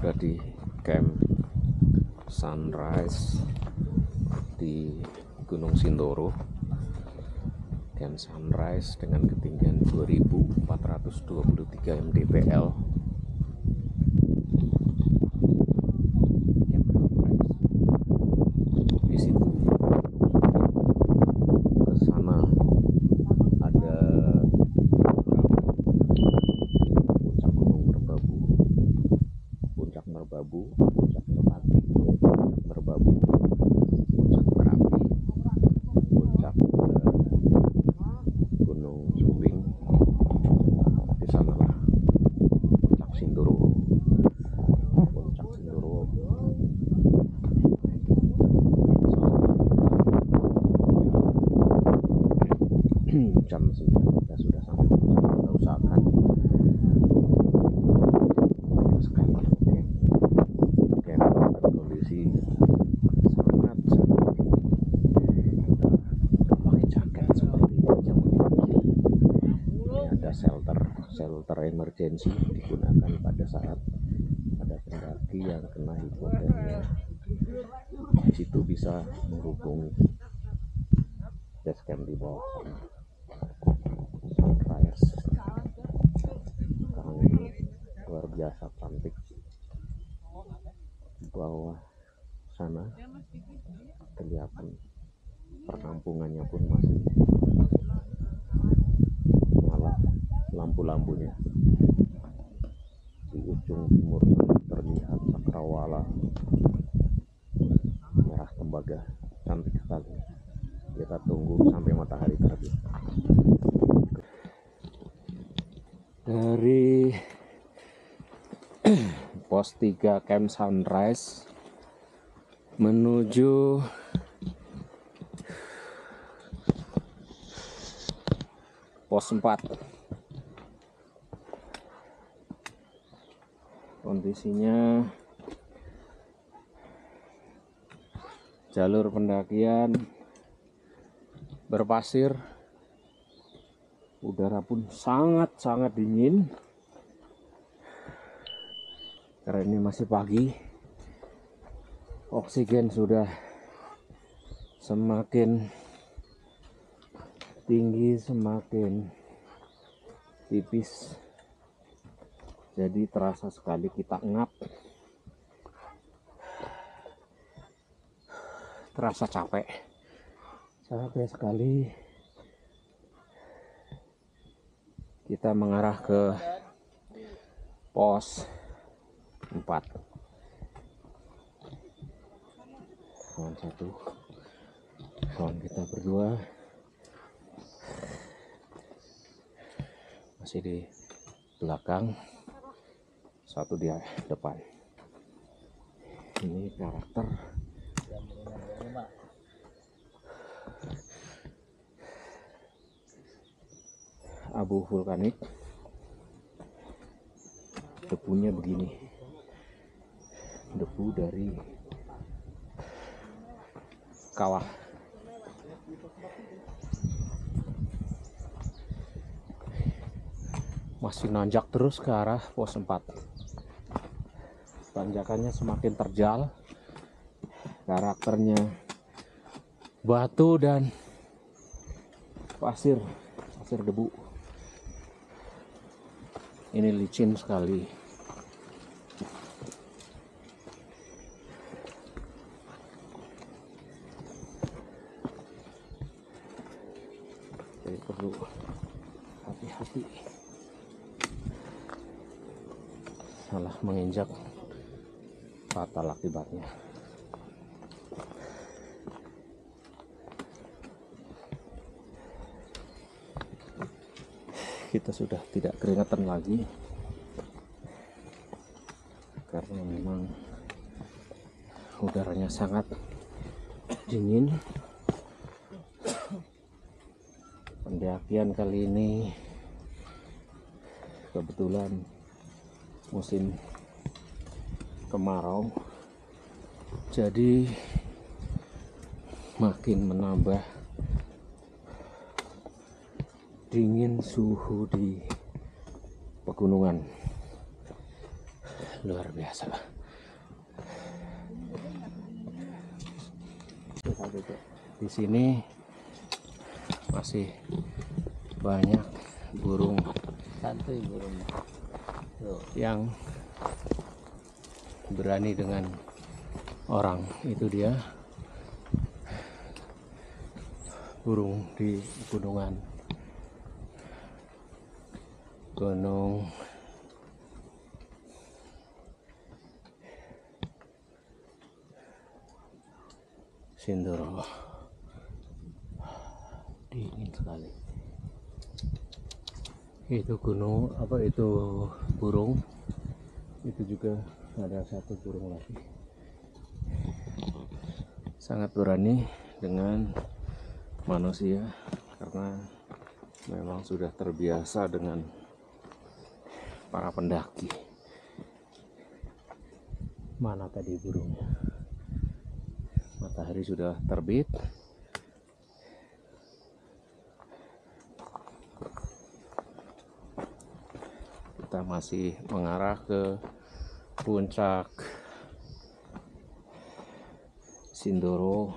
berada di Camp Sunrise di Gunung Sindoro. Camp Sunrise dengan ketinggian 2423 mdpl. Di situ ke sana ada puncak Gunung Merbabu, puncak Merbabu, puncak Merpati, Merbabu, puncak Merapi, puncak Gunung Sumbing. Di sanalah puncak Sindoro, puncak Sindoro. Jam 9 kita sudah sampai. Kita usahakan banyak sekali camp kondisi sangat tinggi. Kita pakai jaket seperti jam ini. Ada shelter emergency digunakan pada saat ada pendaki yang kena hipotermia. Di situ bisa menghubungi base camp di bawah sana. Sunrise sekarang ini luar biasa cantik. Di bawah sana kelihatan perkampungannya pun masih nyala lampu-lampunya. Di ujung timur terlihat cakrawala merah tembaga, cantik sekali. Kita tunggu sampai matahari terbit. Dari pos 3 Camp Sunrise menuju pos 4. Kondisinya jalur pendakian berpasir, udara pun sangat dingin karena ini masih pagi. Oksigen sudah semakin tinggi, semakin tipis, jadi terasa sekali kita ngap, terasa capek sekali. Kita mengarah ke pos 4. Kawan satu, kawan kita berdua masih di belakang, satu di depan. Ini karakter abu vulkanik, debunya begini, debu dari kawah. Masih nanjak terus ke arah pos 4. Tanjakannya semakin terjal, karakternya batu dan pasir debu. Ini licin sekali. Jadi perlu hati-hati, salah menginjak fatal akibatnya. Kita sudah tidak keringatan lagi karena memang udaranya sangat dingin. Pendakian kali ini kebetulan musim kemarau, jadi makin menambah dingin suhu di pegunungan. Luar biasa. Di sini masih banyak burung santuy burung. yang berani dengan orang. Itu dia burung di gunungan Gunung Sindoro. Dingin sekali. Itu gunung apa itu burung. Itu juga ada satu burung lagi. Sangat berani dengan manusia karena memang sudah terbiasa dengan para pendaki. Mana tadi burungnya? Matahari sudah terbit. Kita masih mengarah ke puncak Sindoro.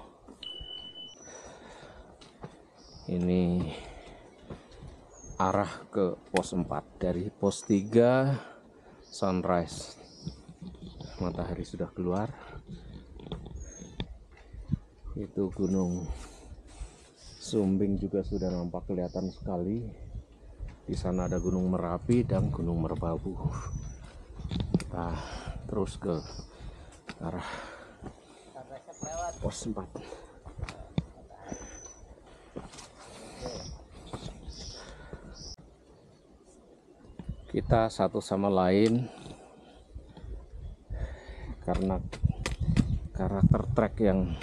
Ini arah ke pos 4. Dari pos 3 sunrise. Matahari sudah keluar. Itu Gunung Sumbing juga sudah nampak kelihatan sekali. Di sana ada Gunung Merapi dan Gunung Merbabu. Kita terus ke arah pos 4. Kita satu sama lain karena karakter trek yang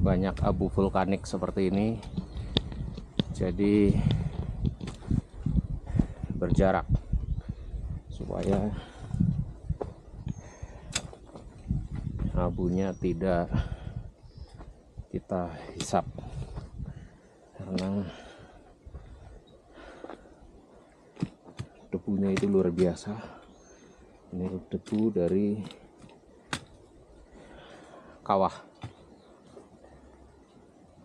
banyak abu vulkanik seperti ini, jadi berjarak supaya abunya tidak kita hisap karena debunya itu luar biasa. Ini debu dari kawah.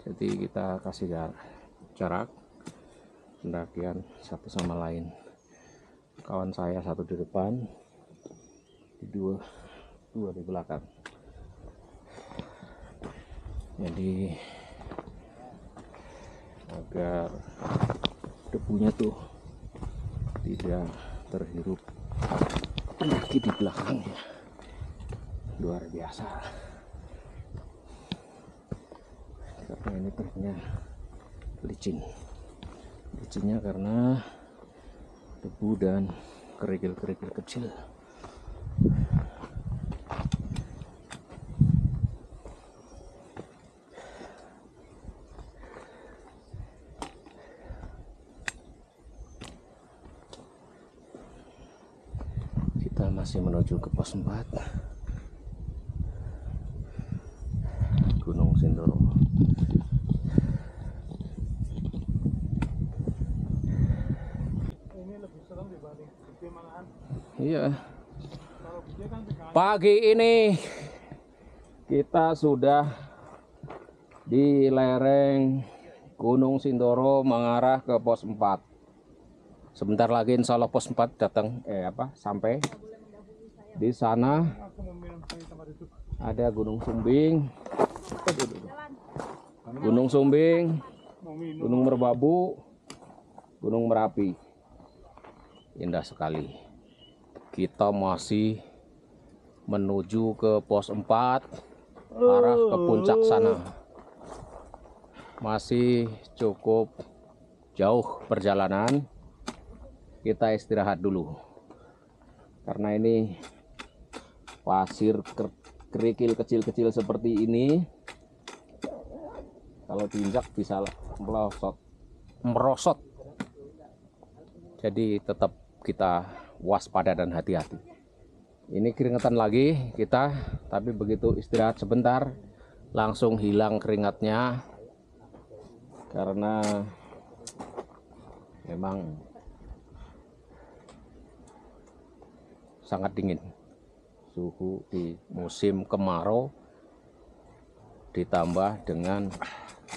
Jadi kita kasih jarak pendakian satu sama lain. Kawan saya satu di depan, dua di belakang. Jadi agar debunya tuh tidak terhirup pendaki di belakangnya. Luar biasa. Karena ini treknya licin. Licinnya karena debu dan kerikil-kerikil kecil. Kita masih menuju ke pos 4 Gunung Sindoro. Iya. Pagi ini kita sudah di lereng Gunung Sindoro mengarah ke pos 4. Sebentar lagi insya Allah pos 4 datang sampai. Di sana ada Gunung Sumbing. Gunung Sumbing, Gunung Merbabu, Gunung Merapi. Indah sekali. Kita masih menuju ke pos 4, arah ke puncak sana. Masih cukup jauh perjalanan. Kita istirahat dulu. Karena ini pasir kerikil kecil-kecil seperti ini. Kalau diinjak bisa merosot. Jadi tetap kita waspada dan hati-hati. Ini keringetan lagi kita, tapi begitu istirahat sebentar langsung hilang keringatnya karena memang sangat dingin. Suhu di musim kemarau ditambah dengan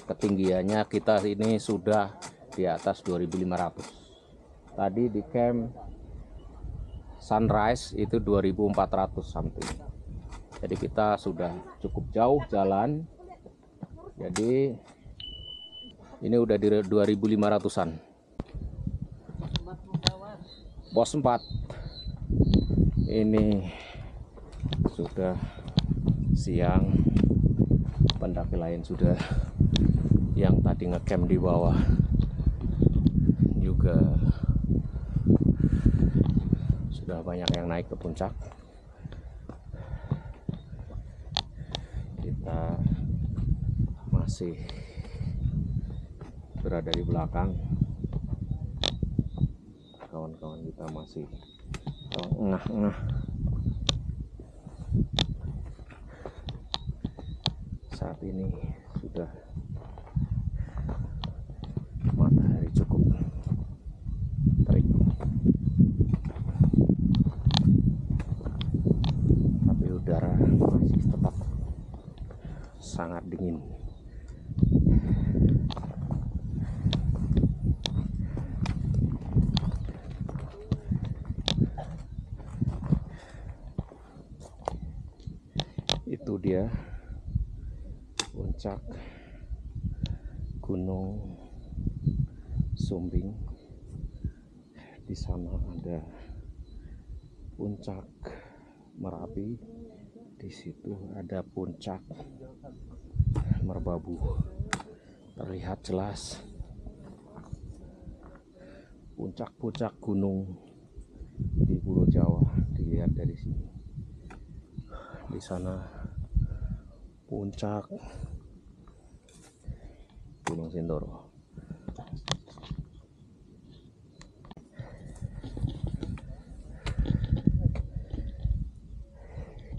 ketinggiannya kita ini sudah di atas 2500. Tadi di camp Sunrise itu 2400 something. Jadi kita sudah cukup jauh jalan. Jadi ini udah di 2500-an. Pos 4 ini sudah siang. Pendaki lain sudah, yang tadi ngecamp di bawah juga sudah banyak yang naik ke puncak. Kita masih berada di belakang. Kawan-kawan kita masih engah-engah. Saat ini sudah matahari cukup terik, tapi udara masih tetap sangat dingin. Itu dia puncak Gunung Sumbing. Di sana ada puncak Merapi, di situ ada puncak Merbabu. Terlihat jelas puncak-puncak gunung di Pulau Jawa dilihat dari sini. Di sana puncak Gunung Sindoro.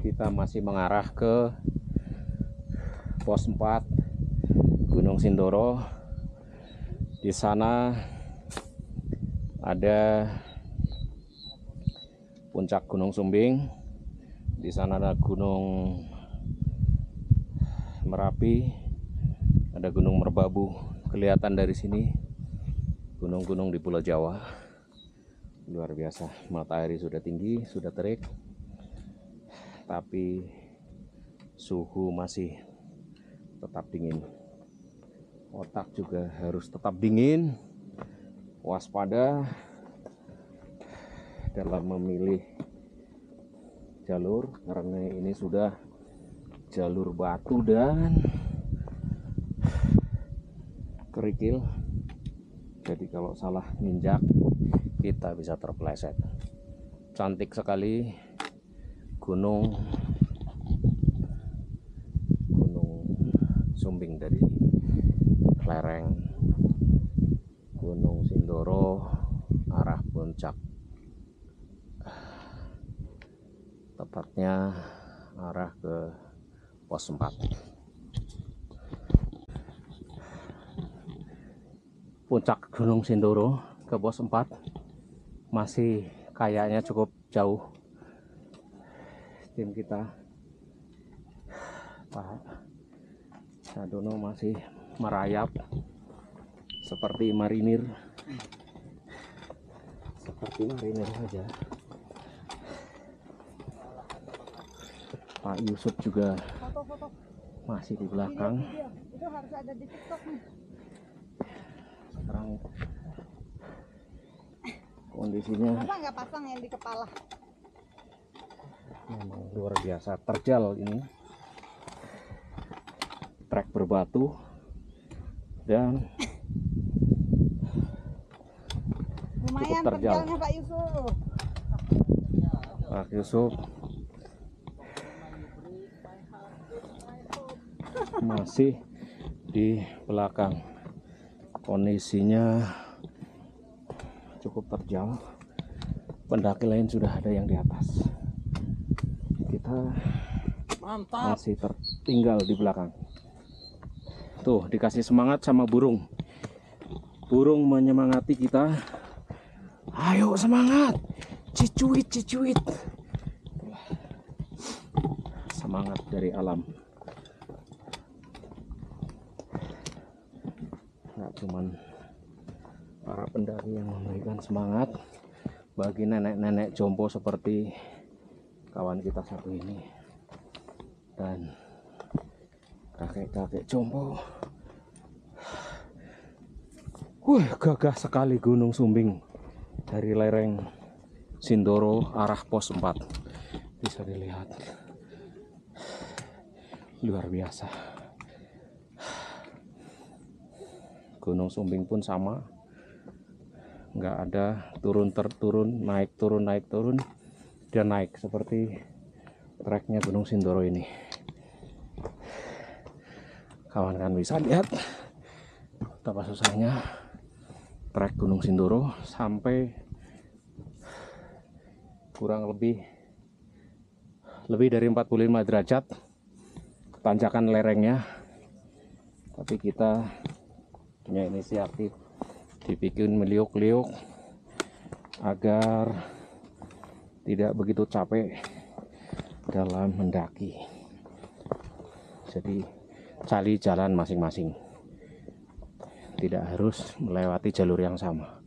Kita masih mengarah ke pos 4 Gunung Sindoro. Di sana ada puncak Gunung Sumbing, di sana ada Gunung Merapi, ada Gunung Merbabu. Kelihatan dari sini gunung-gunung di Pulau Jawa. Luar biasa, matahari sudah tinggi, sudah terik, tapi suhu masih tetap dingin. Otak juga harus tetap dingin, waspada dalam memilih jalur, karena ini sudah jalur batu dan kerikil. Jadi kalau salah ninjak kita bisa terpeleset. Cantik sekali Gunung Sumbing dari lereng Gunung Sindoro arah puncak, tepatnya arah ke pos 4. Puncak Gunung Sindoro ke pos 4 masih kayaknya cukup jauh. Tim kita Pak Sadono masih merayap seperti marinir saja. Pak Yusuf juga masih di belakang. Itu harus ada di TikTok nih. Sekarang kondisinya Kenapa nggak pasang yang di kepala? memang luar biasa terjal ini. Trek berbatu dan Lumayan terjal. terjalnya Pak Yusuf. Pak Yusuf masih di belakang. Kondisinya cukup terjal. Pendaki lain sudah ada yang di atas. Kita masih tertinggal di belakang. Tuh, dikasih semangat sama burung. Burung menyemangati kita. Ayo semangat, cicuit, cicuit. Semangat dari alam. cuman para pendaki yang memberikan semangat bagi nenek-nenek jompo seperti kawan kita satu ini dan kakek-kakek jompo. Gagah sekali Gunung Sumbing dari lereng Sindoro arah pos 4, bisa dilihat, luar biasa. Gunung Sumbing pun sama, nggak ada turun naik turun, dia naik seperti treknya Gunung Sindoro ini. Kawan-kawan bisa lihat betapa susahnya trek Gunung Sindoro sampai kurang lebih dari 45 derajat tanjakan lerengnya, tapi kita punya inisiatif dibikin meliuk-liuk agar tidak begitu capek dalam mendaki. Jadi cari jalan masing-masing, tidak harus melewati jalur yang sama.